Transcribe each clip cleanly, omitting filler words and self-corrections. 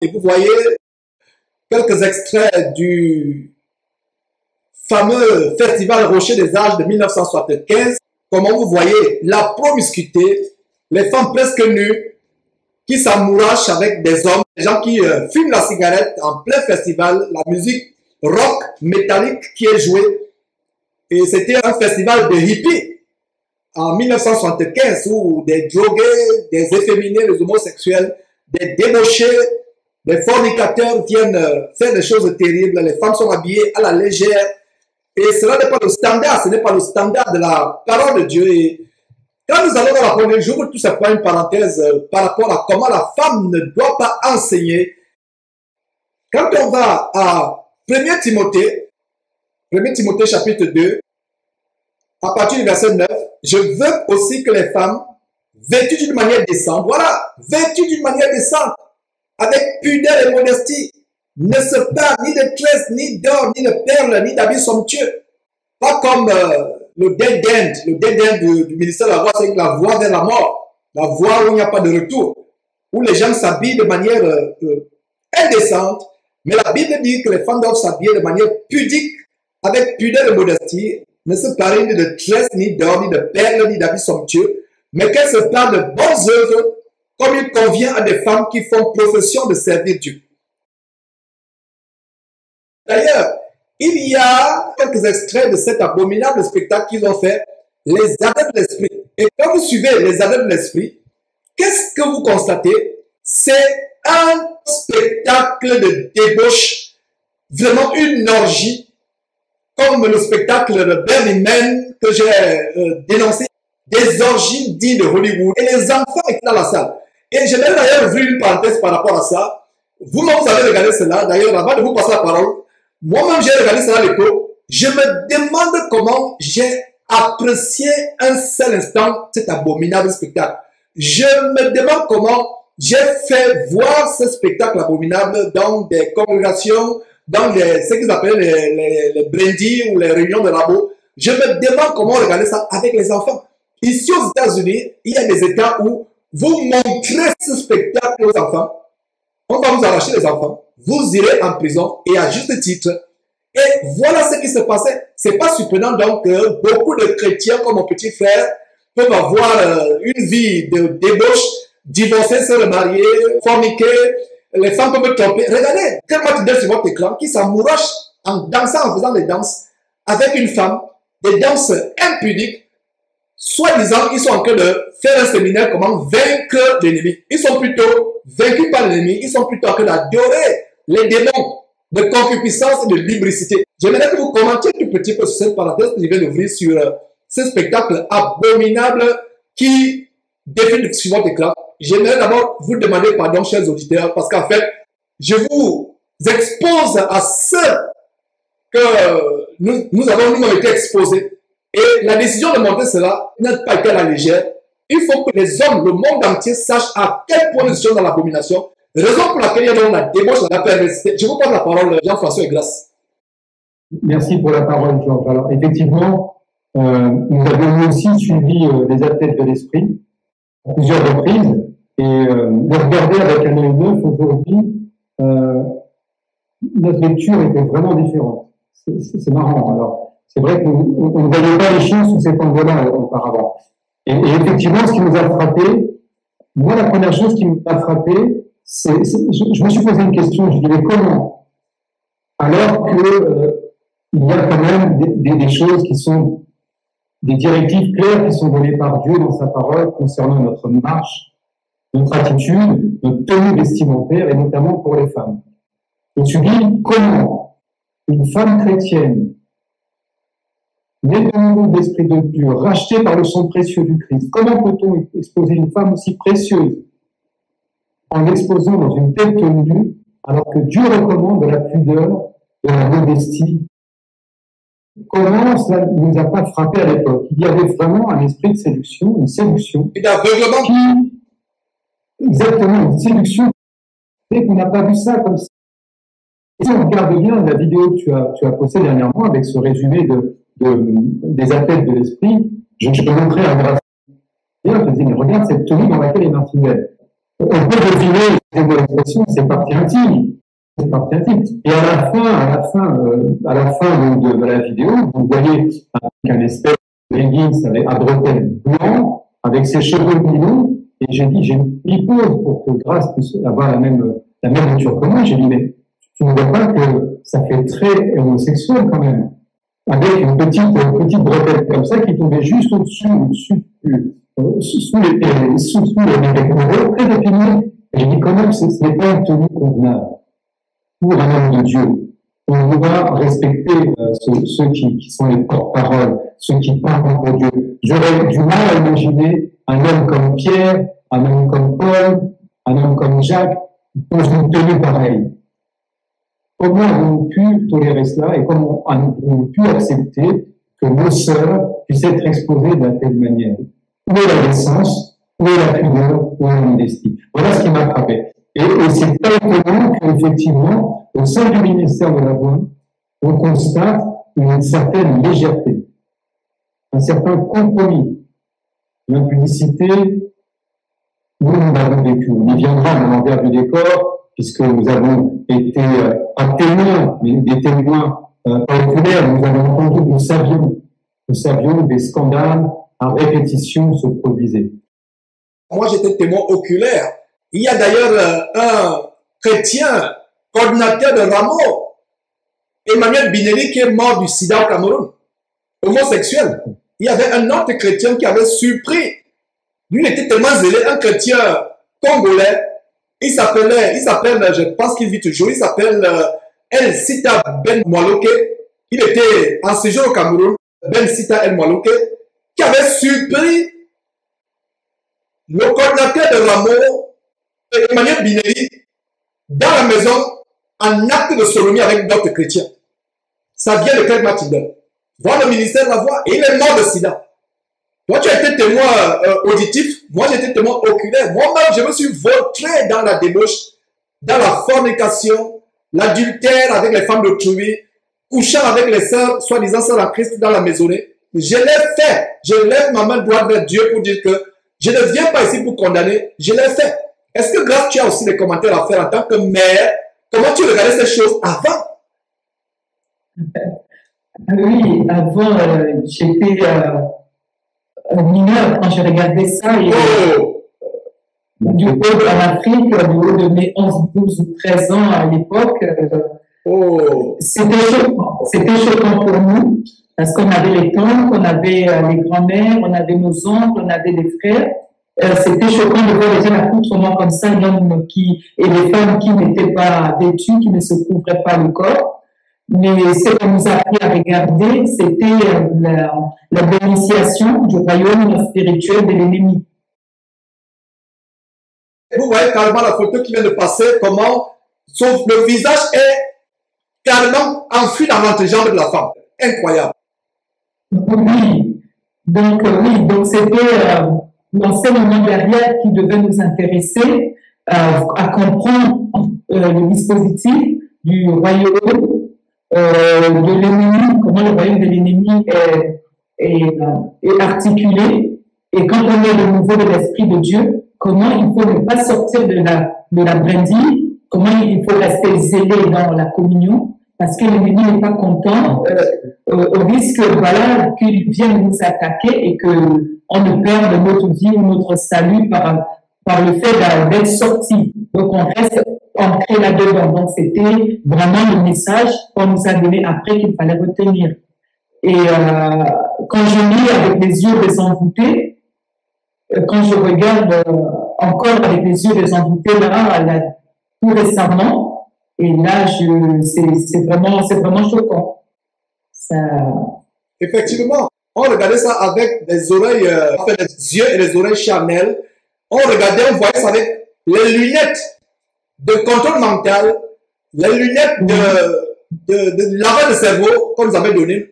Et vous voyez quelques extraits du fameux Festival Rocher des Âges de 1975. Comment vous voyez la promiscuité, les femmes presque nues qui s'amourachent avec des hommes, des gens qui fument la cigarette en plein festival, la musique rock métallique qui est jouée. Et c'était un festival de hippies en 1975 où des drogués, des efféminés, des homosexuels, des débauchés, des fornicateurs viennent faire des choses terribles. Les femmes sont habillées à la légère. Et cela n'est pas le standard, ce n'est pas le standard de la parole de Dieu. Et quand nous allons dans la parole, j'ouvre tout simplement une parenthèse par rapport à comment la femme ne doit pas enseigner. Quand on va à 1 Timothée chapitre 2, à partir du verset 9, je veux aussi que les femmes, vêtues d'une manière décente, voilà, vêtues d'une manière décente, avec pudeur et modestie, ne se parlent ni de tresses, ni d'or, ni de perles, ni d'habits somptueux. Pas comme le dead end du ministère de la voix, c'est la voie vers la mort, la voie où il n'y a pas de retour, où les gens s'habillent de manière indécente. Mais la Bible dit que les femmes doivent s'habiller de manière pudique, avec pudeur et modestie, ne se parlent ni de tresses, ni d'or, ni de perles, ni d'habits somptueux, mais qu'elles se parlent de bonnes œuvres, comme il convient à des femmes qui font profession de servir Dieu. D'ailleurs, il y a quelques extraits de cet abominable spectacle qu'ils ont fait, les adeptes de l'esprit. Et quand vous suivez les adeptes de l'esprit, qu'est-ce que vous constatez? C'est un spectacle de débauche, vraiment une orgie, comme le spectacle de Burning Man que j'ai dénoncé, des orgies dignes de Hollywood. Et les enfants étaient dans la salle. Et je vais d'ailleurs ouvrir une parenthèse par rapport à ça. Vous-même, vous avez regardé cela. D'ailleurs, avant de vous passer la parole, moi-même, j'ai regardé cela à l'époque. Je me demande comment j'ai apprécié un seul instant cet abominable spectacle. Je me demande comment j'ai fait voir ce spectacle abominable dans des congrégations, dans ce qu'ils appellent les brindis ou les réunions de labo. Je me demande comment regarder ça avec les enfants. Ici aux États-Unis, il y a des États où vous montrez ce spectacle aux enfants, on va vous arracher les enfants, vous irez en prison et à juste titre. Et voilà ce qui se passait. C'est pas surprenant donc que beaucoup de chrétiens comme mon petit frère peuvent avoir une vie de débauche, divorcer, se remarier, forniquer, les femmes peuvent tromper. Regardez, quel match sur votre écran qui s'amourache en dansant, en faisant des danses avec une femme, des danses impudiques. Soi-disant, ils sont en train de faire un séminaire comment vaincre l'ennemi. Ils sont plutôt vaincus par l'ennemi. Ils sont plutôt en train d'adorer les démons de concupiscence et de lubricité. J'aimerais que vous commentiez un petit peu sur cette parenthèse que je viens d'ouvrir sur ce spectacle abominable qui défile sur votre écran. J'aimerais d'abord vous demander pardon, chers auditeurs, parce qu'en fait, je vous expose à ce que nous avons nous-mêmes été exposés. Et la décision de montrer cela n'a pas été à la légère. Il faut que les hommes, le monde entier, sachent à quel point nous sommes dans l'abomination. Raison pour laquelle il y a donc la débauche, la perversité. Je vous passe la parole, Jean-François Egras. Merci pour la parole, Georges. Alors, effectivement, nous avons aussi suivi les athlètes de l'esprit à plusieurs reprises. Et de regarder avec un œil neuf aujourd'hui, notre lecture était vraiment différente. C'est marrant. Alors, c'est vrai qu'on ne voyait pas les choses sous cet angle-là auparavant. Et effectivement, ce qui nous a frappé, moi, la première chose qui m'a frappé, je me suis posé une question, je disais comment, alors que il y a quand même des choses qui sont des directives claires qui sont données par Dieu dans sa parole concernant notre marche, notre attitude, notre tenue vestimentaire et notamment pour les femmes. Je me suis dit comment une femme chrétienne née de nouveau de l'Esprit de Dieu, rachetée par le sang précieux du Christ, comment peut-on exposer une femme aussi précieuse en l'exposant dans une telle tenue, alors que Dieu recommande de la pudeur, de la modestie? Comment cela ne nous a pas frappé à l'époque? Il y avait vraiment un esprit de séduction, une séduction. Et d'aveuglement. Exactement, une séduction. Et qu'on n'a pas vu ça comme ça. Et si on regarde bien la vidéo que tu as postée dernièrement avec ce résumé des athlètes de l'esprit, je te montrais un graphique. Et on te dit, mais regarde cette tenue dans laquelle est Martinelle. on peut deviner, excusez-moi l'expression, c'est partie intime. C'est partie intime. Et à la fin de la vidéo, vous voyez un espèce de leggings avec un bretelle blanc, avec ses cheveux mi-longs, et j'ai dit, j'ai mis pause pour que Grâce puisse avoir la même nature que moi. J'ai dit, mais tu ne vois pas que ça fait très homosexuel quand même, avec une petite bretelle comme ça qui tombait juste au-dessus, sous les pectoraux, très épineux. Et j'ai dit, quand même, ce n'est pas une tenue convenable pour un homme de Dieu. On doit respecter ceux qui sont les porte-paroles, ceux qui parlent pour Dieu. J'aurais du mal à imaginer un homme comme Pierre, un homme comme Paul, un homme comme Jacques, dans une tenue pareille. Comment avons-nous pu tolérer cela et comment avons-nous pu accepter que nos sœurs puissent être exposées de telle manière? Où est la décence? Où est la pudeur? Où est la modestie? Voilà ce qui m'a frappé. Et c'est pas étonnant qu'effectivement, au sein du ministère de la Voix, on constate une certaine légèreté, un certain compromis. L'impudicité, nous l'avons vécu. On y viendra à l'envers du décor, puisque nous avons été témoins, mais des témoins oculaires, nous avons entendu, nous savions des scandales à répétition se produisaient. Moi, j'étais témoin oculaire. Il y a d'ailleurs un chrétien, coordinateur de Rameau, Emmanuel Binelli, qui est mort du sida au Cameroun, homosexuel. Il y avait un autre chrétien qui avait surpris. Lui, il était tellement zélé, un chrétien congolais. Il s'appelle, je pense qu'il vit toujours, il s'appelle El Sita Ben Mwaloke. Il était en séjour au Cameroun, Ben Sita El Mwaloke, qui avait surpris le coordinateur de Rameau, Emmanuel Binelli, dans la maison, en acte de sodomie avec d'autres chrétiens. Ça vient de Craig Matilda. Voir le ministère de la Voix, et il est mort de sida. Toi, tu as été témoin auditif, moi j'ai été témoin oculaire. Moi-même, je me suis vautré dans la débauche, dans la fornication, l'adultère avec les femmes d'autrui, couchant avec les sœurs, soi-disant sœurs en Christ dans la maisonnée. Je l'ai fait. Je lève ma main droite vers Dieu pour dire que je ne viens pas ici pour condamner, je l'ai fait. Est-ce que Grâce, tu as aussi des commentaires à faire en tant que mère? Comment tu regardais ces choses avant? Oui, avant, j'étais mineure quand je regardais ça. Et, du haut en Afrique, du haut de mes 11, 12 ou 13 ans à l'époque, c'était choquant pour nous parce qu'on avait les tantes, on avait les grands-mères, on avait nos oncles, on avait les frères. C'était choquant de voir les gens accoutrement comme ça, l'homme et les femmes qui n'étaient pas vêtues, qui ne se couvraient pas le corps. Mais ce qu'on nous a appris à regarder, c'était la dénonciation du royaume spirituel de l'ennemi. Vous voyez carrément la photo qui vient de passer, comment le visage est carrément enfui dans l'entrejambe de la femme. Incroyable. Oui, donc c'était l'enseignement derrière qui devait nous intéresser à comprendre le dispositif du royaume de l'ennemi, comment le royaume de l'ennemi est articulé, et quand on est le nouveau de l'Esprit de Dieu, comment il faut ne pas sortir de la brindille, comment il faut rester zélé dans la communion, parce que l'ennemi n'est pas content, au risque, voilà, qu'il vienne nous attaquer et qu'on ne perde notre vie ou notre salut par le fait d'être sorti. Donc, on reste ancré là-dedans. Donc, c'était vraiment le message qu'on nous a donné après qu'il fallait retenir. Et quand je lis avec les yeux désenvoûtés, quand je regarde encore avec les yeux désenvoûtés là, tout récemment, et là, c'est vraiment choquant. Ça... Effectivement, on regardait ça avec des oreilles, les yeux et les oreilles charnelles. On regardait, on voyait ça avec les lunettes de contrôle mental, les lunettes de lavage de cerveau qu'on nous avait donné.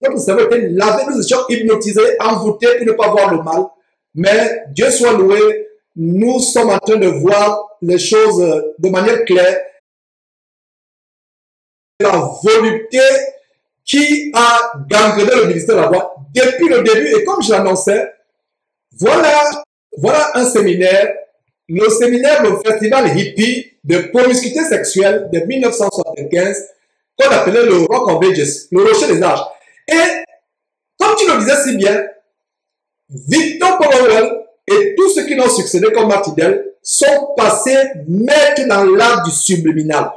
Notre cerveau était lavé, nous étions hypnotisés, envoûtés pour ne pas voir le mal. Mais Dieu soit loué, nous sommes en train de voir les choses de manière claire. La volupté qui a gangréné le ministère de la Voix depuis le début. Et comme je l'annonçais, voilà un séminaire le séminaire, le festival hippie de promiscuité sexuelle de 1975, qu'on appelait le Rock of Ages, le rocher des âges. Et, comme tu le disais si bien, Victor Powell et tous ceux qui l'ont succédé comme Martindale sont passés maîtres dans l'art du subliminal.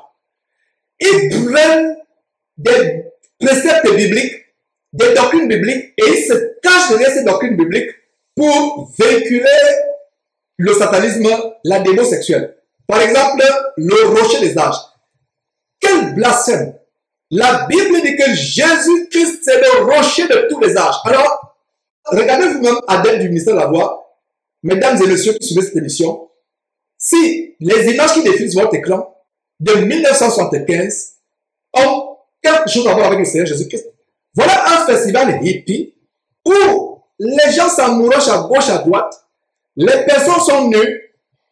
Ils prennent des préceptes bibliques, des doctrines bibliques, et ils se cachent derrière ces doctrines bibliques pour véhiculer le satanisme, la démo sexuelle. Par exemple, le rocher des âges. Quel blasphème! La Bible dit que Jésus-Christ, c'est le rocher de tous les âges. Alors, regardez vous-même, adeptes du ministère de la Voix, mesdames et messieurs qui suivez cette émission, si les images qui défilent sur votre écran de 1975 ont quelque chose à voir avec le Seigneur Jésus-Christ, voilà un festival hippie où les gens s'amourachent à gauche, à droite, les personnes sont nues,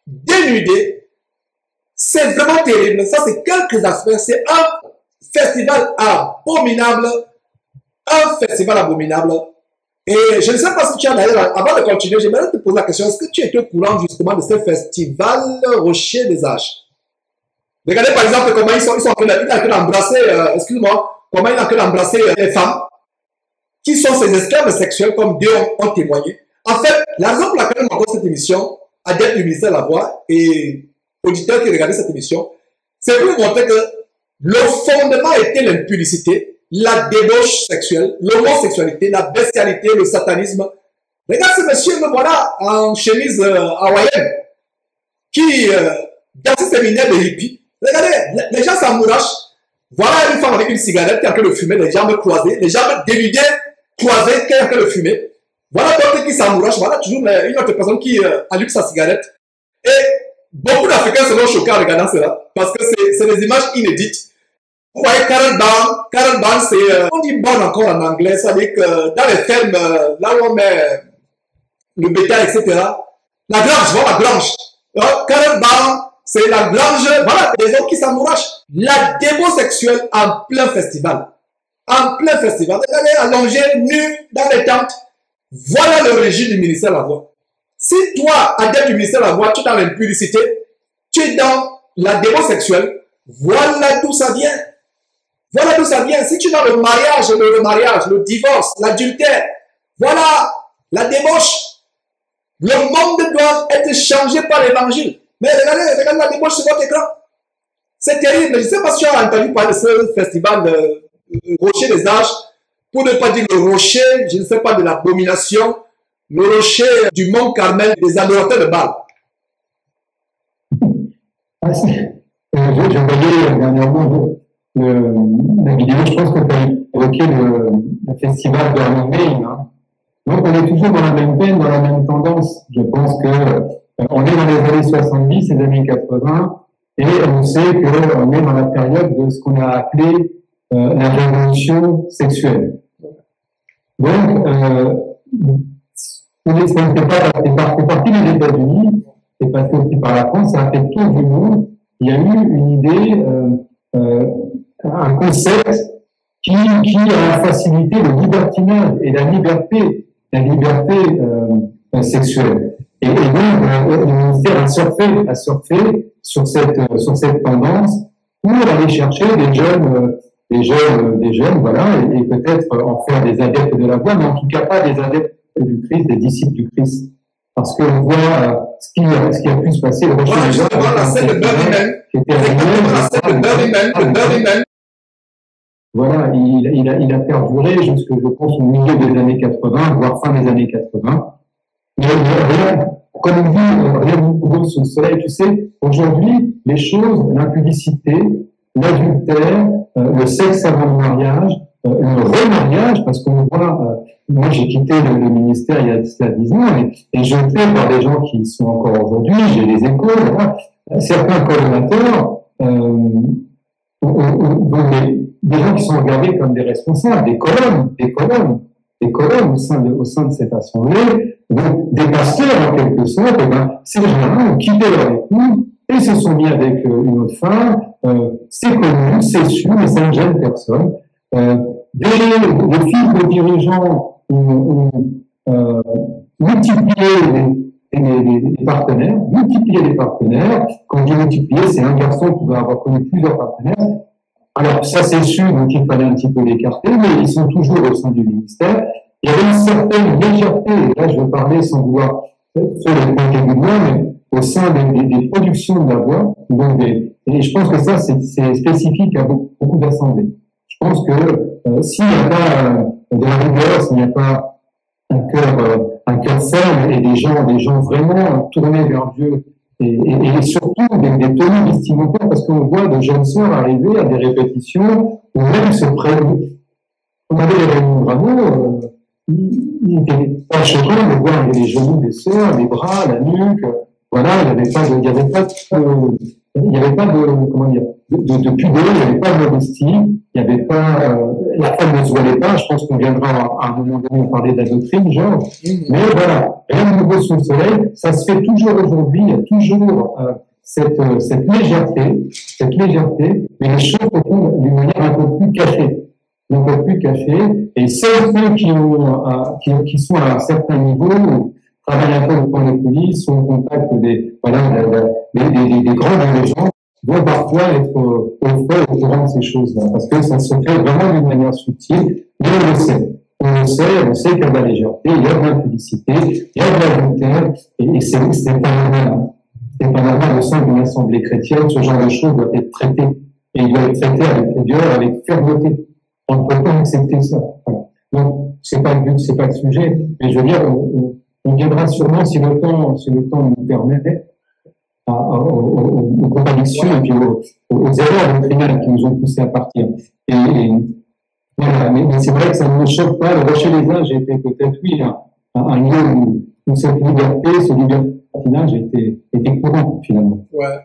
dénudées. C'est vraiment terrible. Ça, c'est quelques aspects. C'est un festival abominable. Un festival abominable. Et je ne sais pas si tu as d'ailleurs, avant de continuer, j'aimerais te poser la question, est-ce que tu étais au courant justement de ce festival Rocher des Âges? Regardez par exemple comment ils sont en train d'embrasser, excuse-moi, comment ils sont en train d'embrasser les femmes qui sont ces esclaves sexuels comme Dieu ont témoigné. En fait, la raison pour laquelle on entend cette émission, adeptes du ministère de la Voix et auditeurs qui regardent cette émission, c'est pour vous montrer que le fondement était l'impudicité, la débauche sexuelle, l'homosexualité, la bestialité, le satanisme. Regarde ce monsieur, me voilà en chemise hawaïenne qui, dans ce séminaire de hippie, regardez, les gens s'amourachent. Voilà une femme avec une cigarette qui est en train de fumer, les jambes croisées, les jambes dénudées, croisées, qui est en train de fumer. Voilà d'autres qui s'amourachent, voilà toujours une autre personne qui allume sa cigarette. Et beaucoup d'Africains seront choqués en regardant cela, parce que c'est des images inédites. Vous voyez, Karen Barn, c'est, on dit barn encore en anglais, ça veut dire que dans les fermes, là où on met le bétail, etc., la grange, voilà, la grange. Karen Barn, c'est la grange, voilà, des hommes qui s'amourachent. La démo sexuelle en plein festival. En plein festival. Vous allez allongés, nus, dans les tentes. Voilà le régime du ministère de la Voix. Si toi, adepte du ministère de la Voix, tu es dans l'impudicité, tu es dans la démo sexuelle, voilà d'où ça vient. Voilà d'où ça vient. Si tu es dans le mariage, le divorce, l'adultère, voilà la débauche. Le monde doit être changé par l'évangile. Mais regardez la débauche sur votre écran. C'est terrible. Je ne sais pas si tu as entendu parler de ce festival de Rocher des Âges, pour ne pas dire le rocher, je ne sais pas, de l'abomination, le rocher du mont Carmel, des adorateurs de Baal. J'ai envoyé dernièrement la vidéo, je pense que tu as évoqué le festival de Halloween. Hein. Donc on est toujours dans la même veine, dans la même tendance. Je pense que on est dans les années 70, les années 80, et on sait qu'on est dans la période de ce qu'on a appelé la révolution sexuelle. Donc, ça fait partie des États-Unis, c'est passé aussi par la France, ça a fait le tour du monde. Il y a eu une idée, un concept qui a facilité le libertinage et la liberté sexuelle. Et donc, le ministère a surfé sur cette tendance pour aller chercher des jeunes, voilà, et peut-être en faire des adeptes de la voix, mais en tout cas pas des adeptes du Christ, des disciples du Christ. Parce qu'on voit ce qui a pu se passer. Voilà, justement, la scène de Burning. Voilà, il a perduré jusque, je pense, au milieu des années 80, voire fin des années 80. Mais rien, comme on dit, rien de nouveau sous le soleil. Tu sais, aujourd'hui, les choses, l'impudicité, l'adultère, le sexe avant le mariage, le remariage, parce qu'on voit, moi j'ai quitté le ministère il y a 10 ans, et je fais par des gens qui sont encore aujourd'hui, j'ai des échos, voilà. Certains collaborateurs, des gens qui sont regardés comme des responsables, des colonnes au sein de cette assemblée, donc des pasteurs en quelque sorte, ces gens-là ont quitté leur épouse et se sont mis avec une autre femme, c'est connu, c'est sûr, mais ça ne gêne personne. Des fils de dirigeants ont multiplié des partenaires, multiplier les partenaires. Quand je dis multiplier, c'est un garçon qui va avoir connu plusieurs partenaires. Alors, ça, c'est sûr, donc il fallait un petit peu l'écarter, mais ils sont toujours au sein du ministère. Il y avait une certaine légèreté, et là, je veux parler sans vouloir trop les pointer du doigt, mais au sein des productions de la voix, donc et je pense que ça, c'est spécifique à beaucoup d'assemblées. Je pense que s'il n'y a pas de la rigueur, s'il n'y a pas un cœur ferme et des gens vraiment tournés vers Dieu, et surtout des tenues vestimentaires, parce qu'on voit de jeunes sœurs arriver à des répétitions, ou même se prendre. On avait les réunions vraiment, il n'était pas choquant de voir les genoux des sœurs, les bras, la nuque, voilà, il n'y avait pas de comment dire, de pudeur, il n'y avait pas de modestie, il n'y avait pas, la femme ne se voilait pas, je pense qu'on viendra à un moment donné parler de la doctrine, genre, mais voilà, rien de nouveau sous le soleil, ça se fait toujours aujourd'hui, il y a toujours cette légèreté, mais les choses se font d'une manière un peu plus cachée. Et ceux qui sont à un certain niveau, travaillent un peu devant les coulisses, sont au contact des grands dirigeants, vont parfois être au fait au courant de ces choses-là, parce que ça se fait vraiment d'une manière subtile, mais on le sait. On sait qu'il y a de la légèreté, il y a de l'impudicité, il y a de l'adultère, et c'est pas normal. C'est pas normal au sein d'une assemblée chrétienne, ce genre de choses doit être traité. Et il doit être traité avec rigueur, avec fermeté. On ne peut pas accepter ça. Voilà. Donc, c'est pas le but, c'est pas le sujet, mais je veux dire, on viendra sûrement, si le temps nous permet, aux contradictions et puis aux erreurs doctrinales qui nous ont poussés à partir. Voilà, mais c'est vrai que ça ne me choque pas. Le Rocher les Uns, j'ai été peut-être, oui, un lieu où cette liberté, ce libertinage était courant, finalement. Ouais.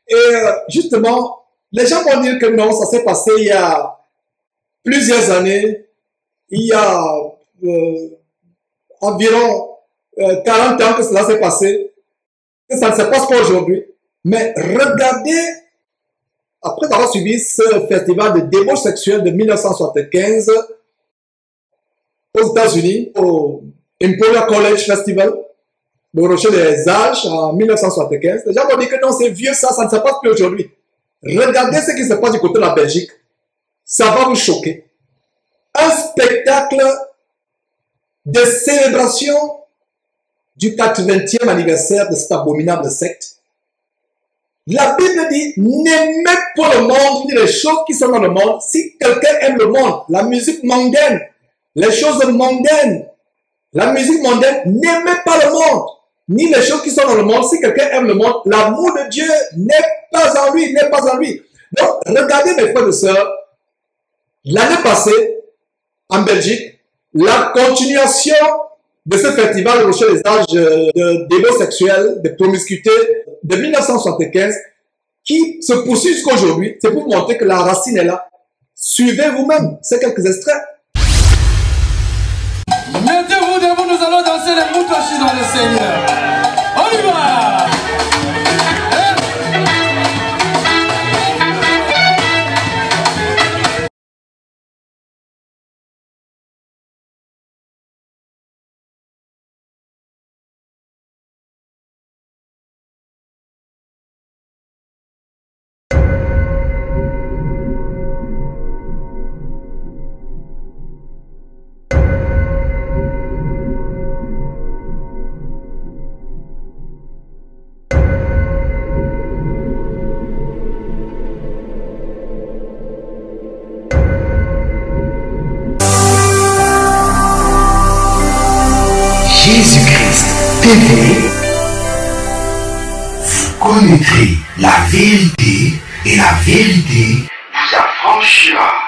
Et justement, les gens vont dire que non, ça s'est passé il y a plusieurs années, il y a environ 40 ans que cela s'est passé, que ça ne se passe pas aujourd'hui. Mais regardez, après avoir suivi ce festival de débauche sexuelle de 1975 aux États-Unis, au Imperial College Festival, de Rocher des Âges en 1975, les gens vont dire que non, c'est vieux ça ne se passe plus aujourd'hui. Regardez ce qui se passe du côté de la Belgique. Ça va vous choquer. Un spectacle de célébration du 80e anniversaire de cette abominable secte. La Bible dit, n'aimez pas le monde, ni les choses qui sont dans le monde. Si quelqu'un aime le monde, la musique mondaine, les choses mondaines, la musique mondaine, n'aimez pas le monde, ni les choses qui sont dans le monde. Si quelqu'un aime le monde, l'amour de Dieu n'est pas en lui, n'est pas en lui. Donc, regardez mes frères et sœurs, l'année passée, en Belgique, la continuation de ce festival de Rocher des Âges de débauche sexuelle, de promiscuité de 1975, qui se poursuit jusqu'à aujourd'hui, c'est pour vous montrer que la racine est là. Suivez vous-même, c'est quelques extraits. Mettez-vous debout, nous allons danser les moutachis dans le Seigneur. On y va! Jésus-Christ TV, vous connaîtrez la vérité et la vérité vous affranchira.